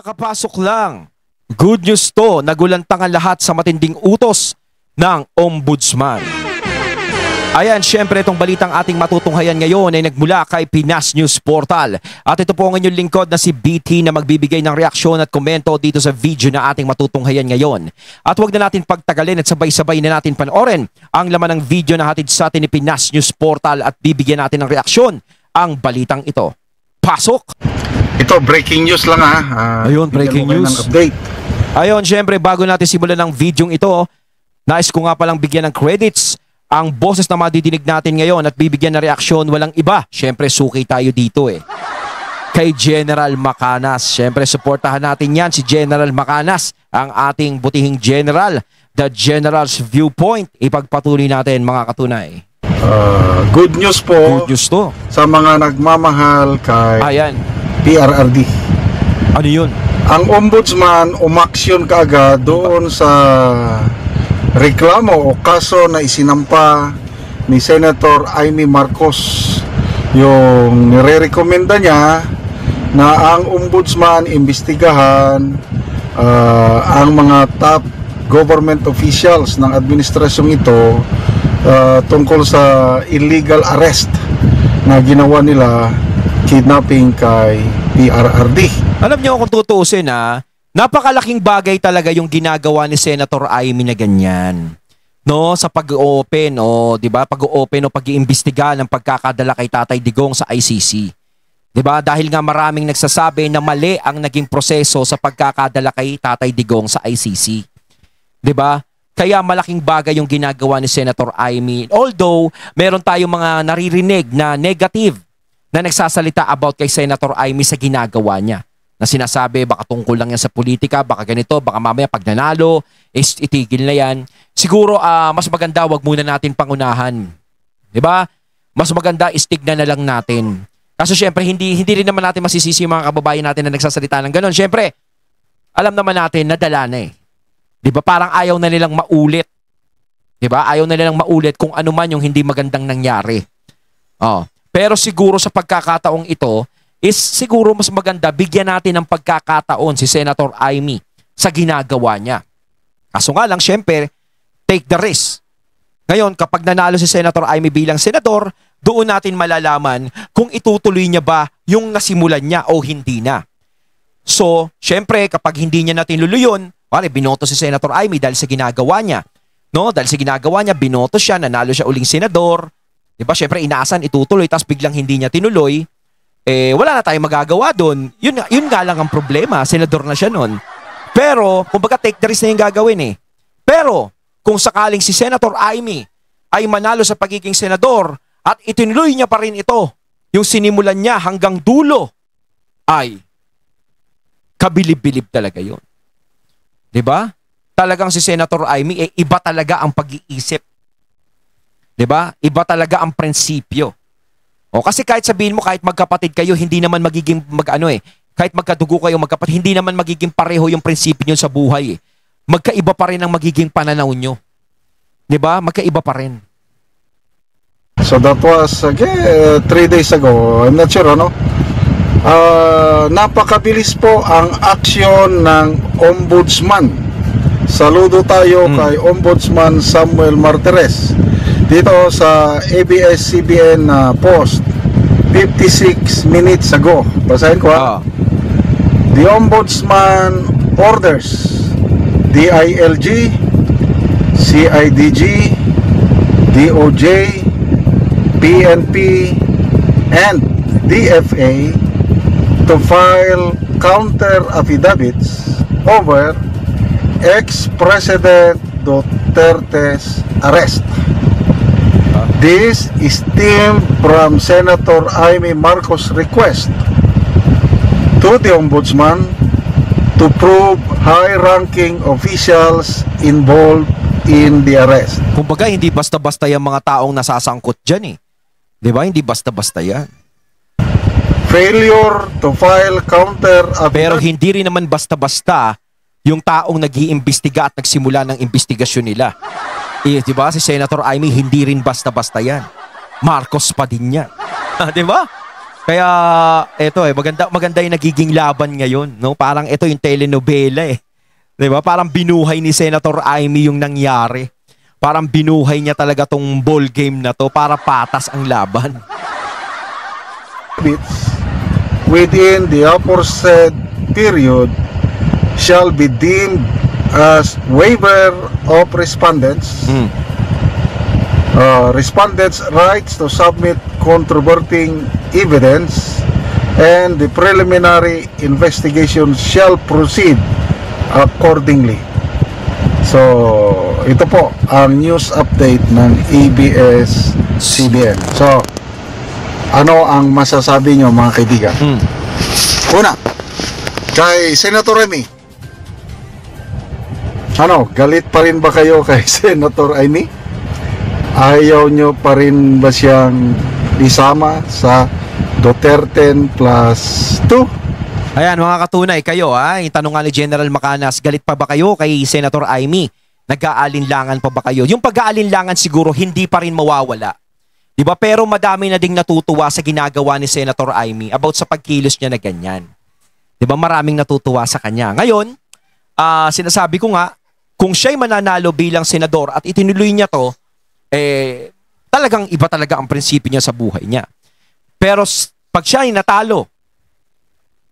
Kakapasok lang. Good news to, nagulantangan lahat sa matinding utos ng Ombudsman. Ayan, syempre itong balitang ating matutunghayan ngayon ay nagmula kay Pinas News Portal. At ito po ang inyong lingkod na si BT na magbibigay ng reaksyon at komento dito sa video na ating matutunghayan ngayon. At huwag na natin pagtagalin at sabay-sabay na natin panoorin ang laman ng video na hatid sa atin ni Pinas News Portal at bibigyan natin ng reaksyon ang balitang ito. Pasok! Ito, breaking news lang ha. Ayun, breaking news. Update. Ayun, syempre bago natin simulan ng video ito, nais ko nga palang bigyan ng credits ang boses na madidinig natin ngayon at bibigyan ng reaksyon walang iba. Syempre suki tayo dito kay General Macanas. Syempre suportahan natin yan si General Macanas, ang ating butihing general. The General's Viewpoint. Ipagpatuloy natin mga katunay. Good news po. Good news to. Sa mga nagmamahal kay Ayan. PRRD. Ano yun? Ang Ombudsman umaksyon kaagad doon sa reklamo o kaso na isinampa ni Senator Amy Marcos. Yung nire-recommenda niya na ang Ombudsman imbestigahan ang mga top government officials ng administrasyong ito tungkol sa illegal arrest na ginawa nila, kidnapping kay PRRD. Alam niyo kung tutuusin napakalaking bagay talaga yung ginagawa ni Senator Amy na ganyan. No, sa pag-open di ba? Pag-open o pag-iimbestiga ng pagkakadala kay Tatay Digong sa ICC. 'Di ba? Dahil nga maraming nagsasabi na mali ang naging proseso sa pagkakadala kay Tatay Digong sa ICC. 'Di ba? Kaya malaking bagay yung ginagawa ni Senator Amy. Although meron tayong mga naririnig na negative na nagsasalita about kay Senator Amy sa ginagawa niya. Na sinasabi, baka tungkol lang yan sa politika, baka ganito, baka mamaya pag nanalo, itigil na yan. Siguro, mas maganda, wag muna natin pangunahan. Diba? Mas maganda, istignan na lang natin. Kaso syempre, hindi rin naman natin masisisi yung mga kababayan natin na nagsasalita ng gano'n. Syempre, alam naman natin na dala na Diba? Parang ayaw na nilang maulit. Diba? Ayaw na nilang maulit kung ano man yung hindi magandang nangyari. Pero siguro sa pagkakataong ito, is siguro mas maganda bigyan natin ng pagkakataon si Senator Amy sa ginagawa niya. Kaso nga lang, syempre, take the risk. Ngayon, kapag nanalo si Senator Amy bilang senador, doon natin malalaman kung itutuloy niya ba yung nasimulan niya o hindi na. So, syempre, kapag hindi niya natin luluyon, binoto si Senator Amy dahil sa ginagawa niya. No? Dahil sa ginagawa niya, binoto siya, nanalo siya uling senador. Diba? Syempre, inaasan, itutuloy, tapos biglang hindi niya tinuloy. Wala na tayong magagawa doon. Yun nga lang ang problema. Senador na siya noon. Pero, kumbaga take the risk na yung gagawin Pero, kung sakaling si Senator Amy ay manalo sa pagiging senador at itinuloy niya pa rin ito, yung sinimulan niya hanggang dulo, ay kabilib-bilib talaga yun. Diba? Talagang si Senator Amy, iba talaga ang pag-iisip. Diba? Iba talaga ang prinsipyo. Kasi kahit sabihin mo, kahit magkapatid kayo, hindi naman magiging kahit magkadugo kayo, magkapatid, hindi naman magiging pareho yung prinsipyo nyo sa buhay. Magkaiba pa rin ang magiging pananaw nyo. Diba? Magkaiba pa rin. So that was 3 days ago. I'm not sure, napakabilis po ang aksyon ng Ombudsman. Saludo tayo kay Ombudsman Samuel Martires. Dito sa ABS-CBN post 56 minutes ago. Basahin ko The Ombudsman orders DILG, CIDG, DOJ, PNP, and DFA to file counter affidavits over ex-President Duterte's arrest. This is stemmed from Senator Amy Marcos' request to the Ombudsman to prove high-ranking officials involved in the arrest. Kumbaga, hindi basta-basta yung mga taong nasasangkot dyan Diba? Hindi basta-basta yan. Failure to file counter affidavit. Pero hindi rin naman basta-basta yung taong nag-iimbestiga at nagsimula ng investigasyon nila. Diba? Si Senator Amy, hindi rin basta-basta yan. Marcos pa din yan. Diba? Kaya eto maganda yung nagiging laban ngayon, no? Parang ito yung telenovela eh. 'Di ba? Parang binuhay ni Senator Amy yung nangyari. Parang binuhay niya talaga tong ball game na to para patas ang laban. Within the aforesaid period shall be deemed as waiver of respondents. Respondents' rights to submit controverting evidence, and the preliminary investigation shall proceed accordingly. So, ito po ang news update ng ABS-CBN. So, ano ang masasabi nyo mga kaibigan? Una, kay Senator Amy, galit pa rin ba kayo kay Senator Amy? Ayaw nyo pa rin ba siyang isama sa Duterte plus 2? Ayan mga katunay, kayo yung tanong nga ni General Macanas, galit pa ba kayo kay Senator Amy? Nag-aalinlangan pa ba kayo? Yung pag-aalinlangan siguro hindi pa rin mawawala. Diba? Pero madami na ding natutuwa sa ginagawa ni Senator Amy about sa pagkilos niya na ganyan. Diba? Maraming natutuwa sa kanya. Ngayon, sinasabi ko nga, kung siya'y mananalo bilang senador at itinuloy niya to, talagang iba talaga ang prinsipyo niya sa buhay niya. Pero pag siya ay natalo,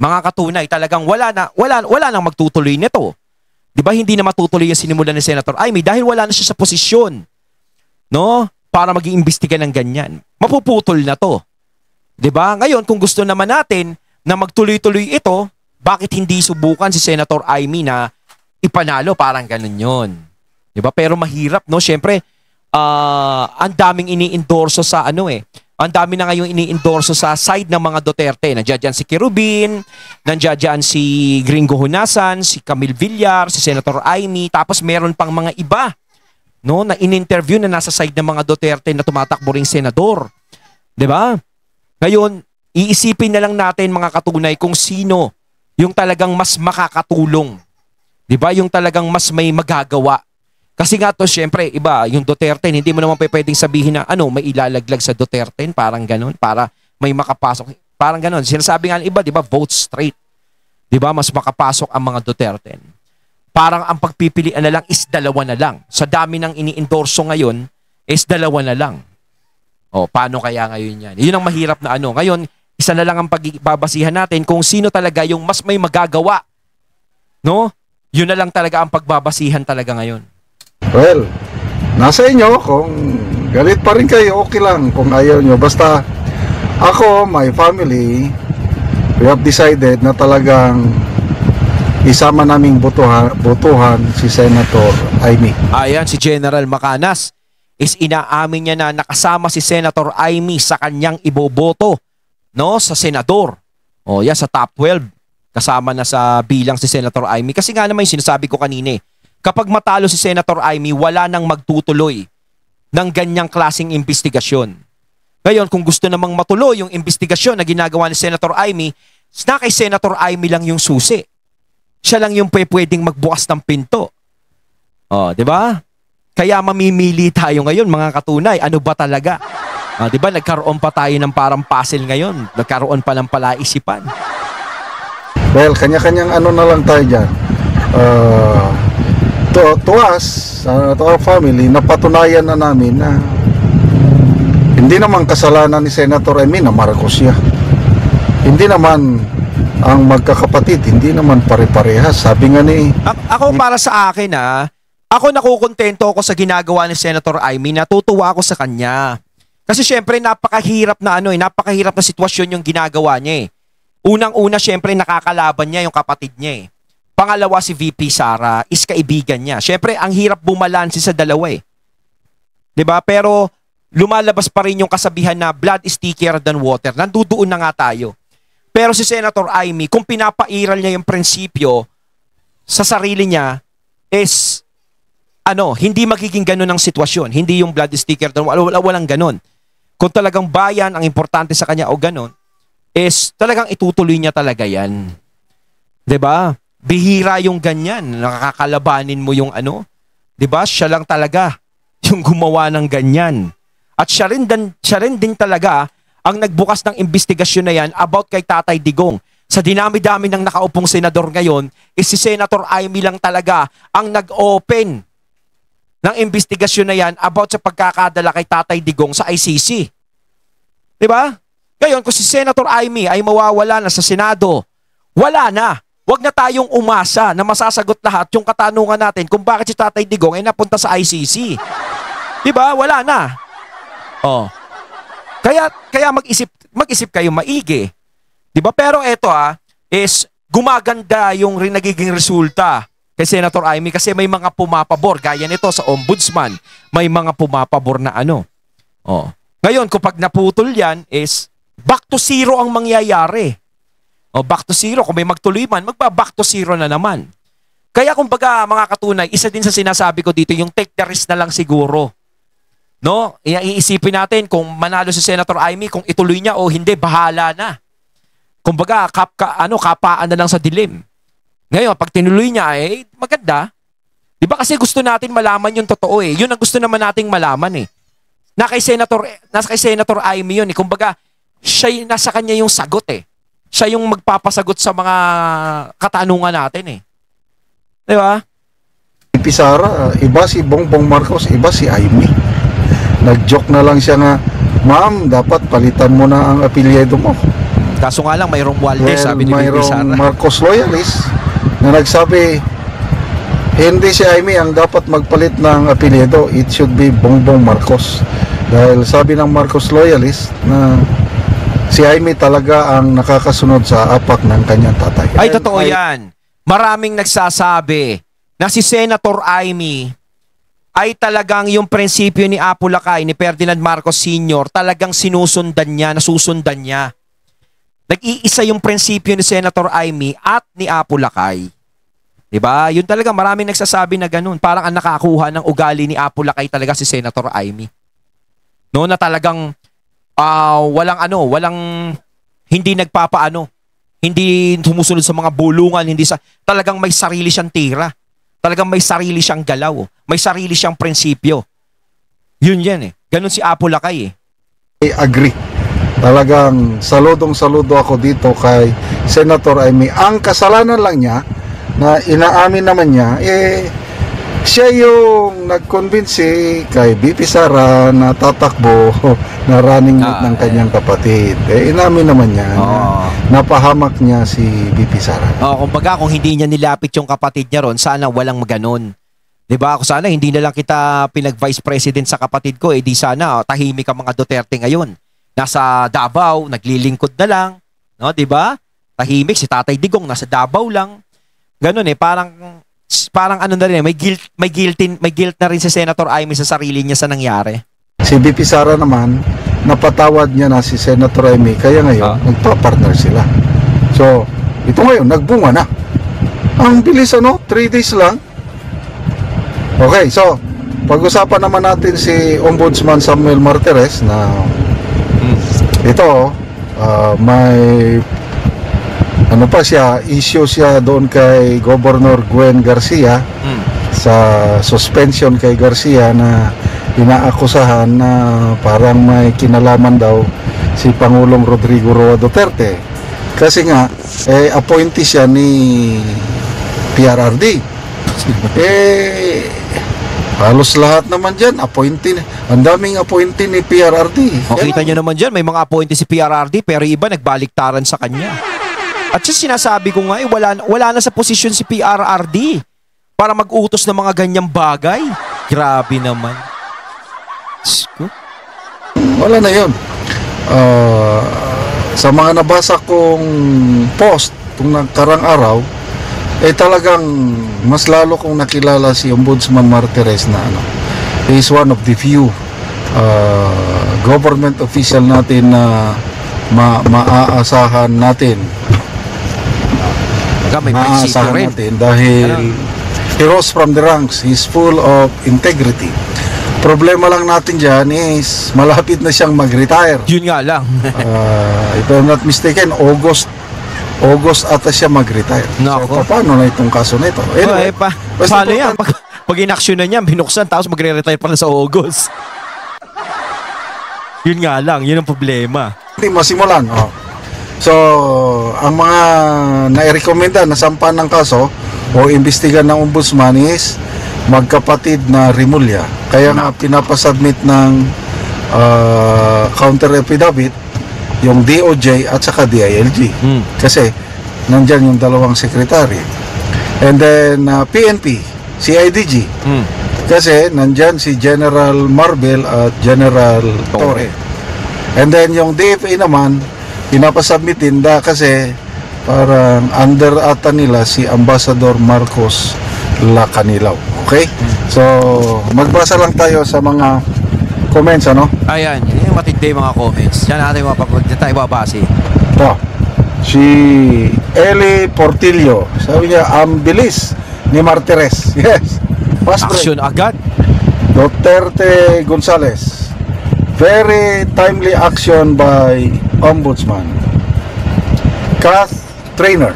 mga katunay, talagang wala nang magtutuloy nito. 'Di ba? Hindi na matutuloy yung sinimulan ni Senator Amy dahil wala na siya sa posisyon, no? Para mag-iimbestiga ng ganyan. Mapuputol na 'to. 'Di ba? Ngayon, kung gusto naman natin na magtuloy-tuloy ito, bakit hindi subukan si Senator Amy na ipanalo? Parang ganun 'yon. 'Di ba? Pero mahirap, no? Syempre, ang daming ini-endorso sa ang dami na ngayong ini-endorso sa side ng mga Duterte. Nandiyan dyan si Kirubin, nandiyan dyan si Gringo Hunasan, si Camille Villar, si Senator Amy, tapos meron pang mga iba, no, na in-interview na nasa side ng mga Duterte na tumatakbo ring senador. 'Di ba? Ngayon, iisipin na lang natin mga katunay kung sino yung talagang mas makakatulong. 'Di ba? Yung talagang mas may magagawa. Kasi nga to, syempre, iba, yung Duterte, hindi mo naman pwedeng sabihin na may ilalaglag sa Duterte, parang ganun, para may makapasok. Parang ganun. Sinasabi nga iba, di ba, vote straight. Di ba, mas makapasok ang mga Duterte. Parang ang pagpipilian na lang is dalawa na lang. Sa dami ng ini-endorso ngayon, is dalawa na lang. Paano kaya ngayon yan? Yun ang mahirap na Ngayon, isa na lang ang pagbabasihan natin kung sino talaga yung mas may magagawa. No? Yun na lang talaga ang pagbabasihan talaga ngayon. Well, nasa inyo. Kung galit pa rin kayo, okay lang. Kung ayaw nyo, basta ako, my family, we have decided na talagang isama naming botohan si Senator Amy. Ayan, si General Macanas is inaamin niya na nakasama si Senator Amy sa kanyang iboboto, no, sa senador. Yan, sa top 12. Kasama na sa bilang si Senator Amy. Kasi nga naman yung sinasabi ko kanina kapag matalo si Senator Amy, wala nang magtutuloy ng ganyang klaseng investigasyon. Ngayon, kung gusto namang matuloy yung investigasyon na ginagawa ni Senator Amy, na kay Senator Amy lang yung susi. Siya lang yung pwedeng magbukas ng pinto. Di ba? Kaya mamimili tayo ngayon, mga katunay. Ano ba talaga? Di ba? Nagkaroon pa tayo ng parang puzzle ngayon. Nagkaroon pa ng palaisipan. Well, kanya-kanyang na lang tayo dyan. To us, to our family, napatunayan na namin na hindi naman kasalanan ni Senator Amy na Marcos siya. Hindi naman ang magkakapatid, hindi naman pare-parehas. Sabi nga ni... Ako para sa akin ako nakukontento ako sa ginagawa ni Senator Amy, natutuwa ako sa kanya. Kasi syempre napakahirap na napakahirap na sitwasyon yung ginagawa niya Unang-una syempre nakakalaban niya yung kapatid niya Pangalawa, si VP Sara is kaibigan niya. Syempre, ang hirap bumalansi sa dalawa 'Di ba? Pero lumalabas pa rin yung kasabihan na blood is thicker than water. Nandudoon na nga tayo. Pero si Senator Amy, kung pinapairal niya yung prinsipyo sa sarili niya, is hindi magiging ganun ang sitwasyon. Hindi yung blood is thicker than water. Walang ganun. Kung talagang bayan ang importante sa kanya o ganun, is talagang itutuloy niya talaga yan. 'Di ba? Bihira yung ganyan, nakakalabanin mo yung 'di ba? Siya lang talaga yung gumawa ng ganyan. At siya rin din talaga ang nagbukas ng investigasyon na yan about kay Tatay Digong. Sa dinami-dami ng nakaupong senador ngayon, si Senator Amy lang talaga ang nag-open ng investigasyon na yan about sa pagkakadala kay Tatay Digong sa ICC. Diba? Ngayon, kung si Senator Amy ay mawawala na sa Senado, wala na. Huwag na tayong umasa na masasagot lahat yung katanungan natin kung bakit si Tatay Digong ay napunta sa ICC. Diba? Wala na. Oh. Kaya mag-isip kayo maigi. 'Di ba? Pero ito is gumaganda yung nagiging resulta kay Senator Amy kasi may mga pumapabor gaya nito sa ombudsman, may mga pumapabor na ano. Oh. Ngayon kapag naputol 'yan is back to zero ang mangyayari. Oh, back to zero. Kung may magtuloy man, magba-back to zero na naman. Kaya kumbaga mga katunay, isa din sa sinasabi ko dito yung take the risk na lang siguro. No? Iisipin natin kung manalo si Senator Amy, kung ituloy niya o hindi, bahala na. Kumbaga, kapaan na lang sa dilim. Ngayon, pag tinuloy niya, maganda. Di ba kasi gusto natin malaman yung totoo eh. Yun ang gusto naman nating malaman eh. Nasa kay Senator Amy yun eh. Kumbaga, nasa kanya yung sagot eh. Siya yung magpapasagot sa mga katanungan natin eh. Di ba? Sara, iba si Bongbong Marcos, iba si Amy. Nag-joke na lang siya nga, ma'am, dapat palitan mo na ang apelyido mo. Kaso nga lang, mayroong Waldes, sabi ni Bibi Sara. Mayroong Marcos loyalist na nagsabi, hindi si Amy ang dapat magpalit ng apelyido, it should be Bongbong Marcos. Dahil sabi ng Marcos loyalist na si Amy talaga ang nakakasunod sa apak ng kanyang tatay. Ay, totoo yan. Maraming nagsasabi na si Senator Amy ay talagang yung prinsipyo ni Apo Lakay, ni Ferdinand Marcos Sr., talagang sinusundan niya, nasusundan niya. Nag-iisa yung prinsipyo ni Senator Amy at ni Apo Lakay. Diba? Yun talaga, maraming nagsasabi na ganun. Parang ang nakakuha ng ugali ni Apo Lakay talaga si Senator Amy. No, na talagang walang hindi nagpapaano, hindi sumusunod sa mga bulungan, talagang may sarili siyang tira. Talagang may sarili siyang galaw. May sarili siyang prinsipyo. Yun yan eh. Ganun si Apo Lakay eh. I agree. Talagang saludong-saludo ako dito kay Senator Amy. Ang kasalanan lang niya, na inaamin naman niya, siya yung nag-convince kay BP Sara na tatakbo na running mate ng kanyang kapatid. Inamin naman niya na napahamak niya si BP Sara. Kumbaga kung hindi niya nilapit yung kapatid niya ron, sana walang maganon. 'Di ba? Kung sana hindi na lang kita pinag-vice president sa kapatid ko, di sana tahimik ang mga Duterte ngayon. Nasa Davao, naglilingkod na lang, no, 'di ba? Tahimik si Tatay Digong nasa Davao lang. Ganon parang ano na rin, may guilt na rin si Senator Amy sa sarili niya sa nangyari. Si BP Sara naman, napatawad niya na si Senator Amy, kaya ngayon, nagpa-partner sila. So, ito ngayon, nagbunga na. Ang bilis 3 days lang. Okay, so, pag-usapan naman natin si Ombudsman Samuel Martires na ito, may issue siya doon kay Governor Gwen Garcia sa suspension kay Garcia na inaakusahan na parang may kinalaman daw si Pangulong Rodrigo Roa Duterte. Kasi nga, appointee siya ni PRRD. Halos lahat naman dyan, appointee. Ang daming appointee ni PRRD. Kita nyo naman dyan, may mga appointee si PRRD pero iba nagbaliktaran sa kanya. At siya sinasabi ko nga, wala na sa posisyon si PRRD para mag-utos ng mga ganyang bagay. Grabe naman. Wala na yun. Sa mga nabasa kong post kung nagkarang araw, talagang mas lalo kong nakilala si Ombudsman Martires na he is one of the few government official natin na maaasahan natin. May prinsipyo rin. Natin dahil he rose from the ranks. He's full of integrity. Problema lang natin dyan is malapit na siyang mag-retire. Yun nga lang. If I'm not mistaken, August ata siya mag-retire. So, paano na itong kaso na ito? Anyway, paano yan? Pag in-action na niya, binuksan, tapos magre-retire pala sa August. Yun nga lang, yun ang problema. Hindi masimulan. Oh. So, ang mga nairekomenda na sampan ng kaso o imbestigan ng ombudsman is magkapatid na Rimulya. Kaya nga pinapasubmit ng counter affidavit yung DOJ at saka DILG. Kasi nandyan yung dalawang sekretary. And then PNP, CIDG. Kasi nandyan si General Marbel at General Torre. And then yung DFA naman, pinapasubmitin kasi parang under ata nila si Ambassador Marcos Lacanilaw. Okay? So, magbasa lang tayo sa mga comments, ano? Ayan, yung matindi mga comments. Diyan natin tayo babase. Ito, si Eli Portillo, sabi niya, ang bilis ni Martires. Yes. Fast break. Action agad. Duterte Gonzales, very timely action by Ombudsman. Kath Trainer,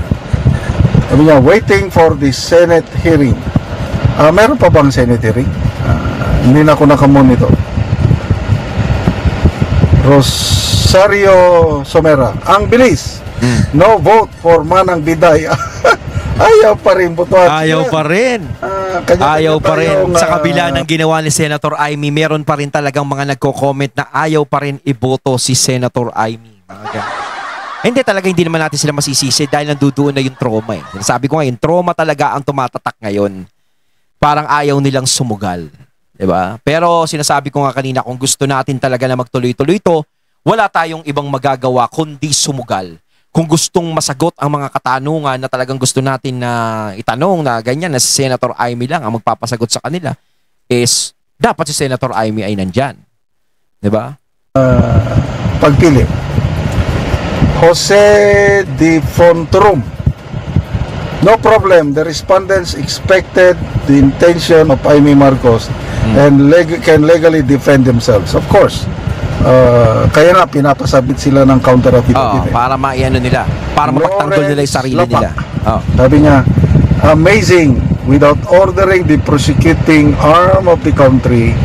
sabi niya, waiting for the Senate hearing. Meron pa bang Senate hearing? Hindi na ako nakamonitor. Rosario Somera, ang bilis. No vote for Manang Biday. Ayaw pa rin butuan. Ayaw pa rin. Ayaw pa rin. Sa kabila ng ginawa ni Senator Amy, meron pa rin talagang mga nagko-comment na ayaw pa rin iboto si Senator Amy. Hindi talaga, hindi naman natin sila masisisi dahil nandudoon na yung trauma eh. Sabi ko nga, yung trauma talaga ang tumatatak ngayon. Parang ayaw nilang sumugal. Diba? Pero sinasabi ko nga kanina, kung gusto natin talaga na magtuloy-tuloy ito, wala tayong ibang magagawa kundi sumugal. Kung gustong masagot ang mga katanungan na talagang gusto natin na itanong na ganyan, na si Senator Amy lang ang magpapasagot sa kanila, is dapat si Senator Amy ay nandyan. Diba? Pagpili. Jose Di Fontrum, no problem. The respondents expected the intention of Amy Marcos and can legally defend themselves. Of course. Kaya nga pinapasabit sila ng counter affidavit. Para maiano nila, para mapagtanggol nila yung sarili nila. Sabi niya, amazing, without ordering the prosecuting arm of the country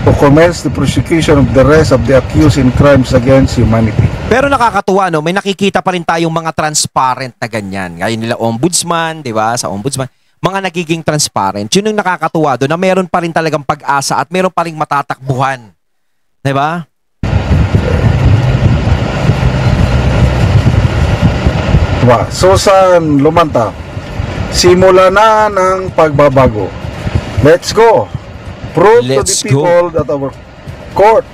to commence the prosecution of the rest of the accused in crimes against humanity. Pero nakakatuwa, no? May nakikita pa rin tayong mga transparent na ganyan. Ngayon nila ombudsman, di ba? Sa ombudsman, mga nagiging transparent. Yun yung nakakatuwa doon na meron pa rin talagang pag-asa at meron pa rin matatakbuhan. Di ba? Susan Lumanta, simula na ng pagbabago. Let's go. Prove to the people that our court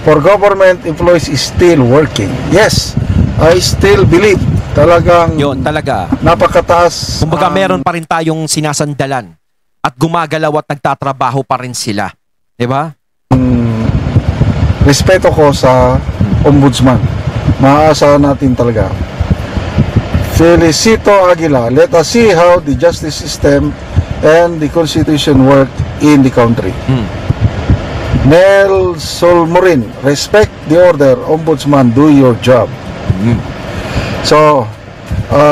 for government employees is still working. Yes, I still believe talagang yun talaga napakataas. Kumbaga meron pa rin tayong sinasandalan at gumagalaw at nagtatrabaho pa rin sila. Di ba? Respeto ko sa ombudsman. Maaasahan natin talaga. Felicito Aguila, let us see how the justice system and the constitution work in the country. Nel Solmorin, respect the order, ombudsman, do your job. So,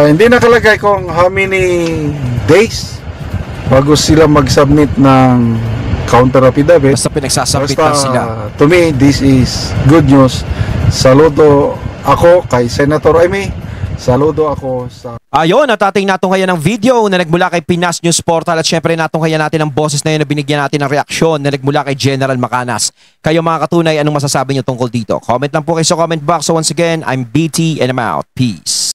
hindi nakalagay kung how many days bago sila mag-submit ng counter affidavit. Basta pinagsasabitan sila. To me, this is good news. Saludo ako kay Senator Amy. Saludo ako sa... Ayun, at ating natunghayan ng video na nagmula kay Pinas News Portal at syempre natunghayan natin ang boses na yun na binigyan natin ng reaksyon na nagmula kay General Macanas. Kayo mga katunay, anong masasabi niyo tungkol dito? Comment lang po kayo sa comment box. So once again, I'm BT and I'm out. Peace.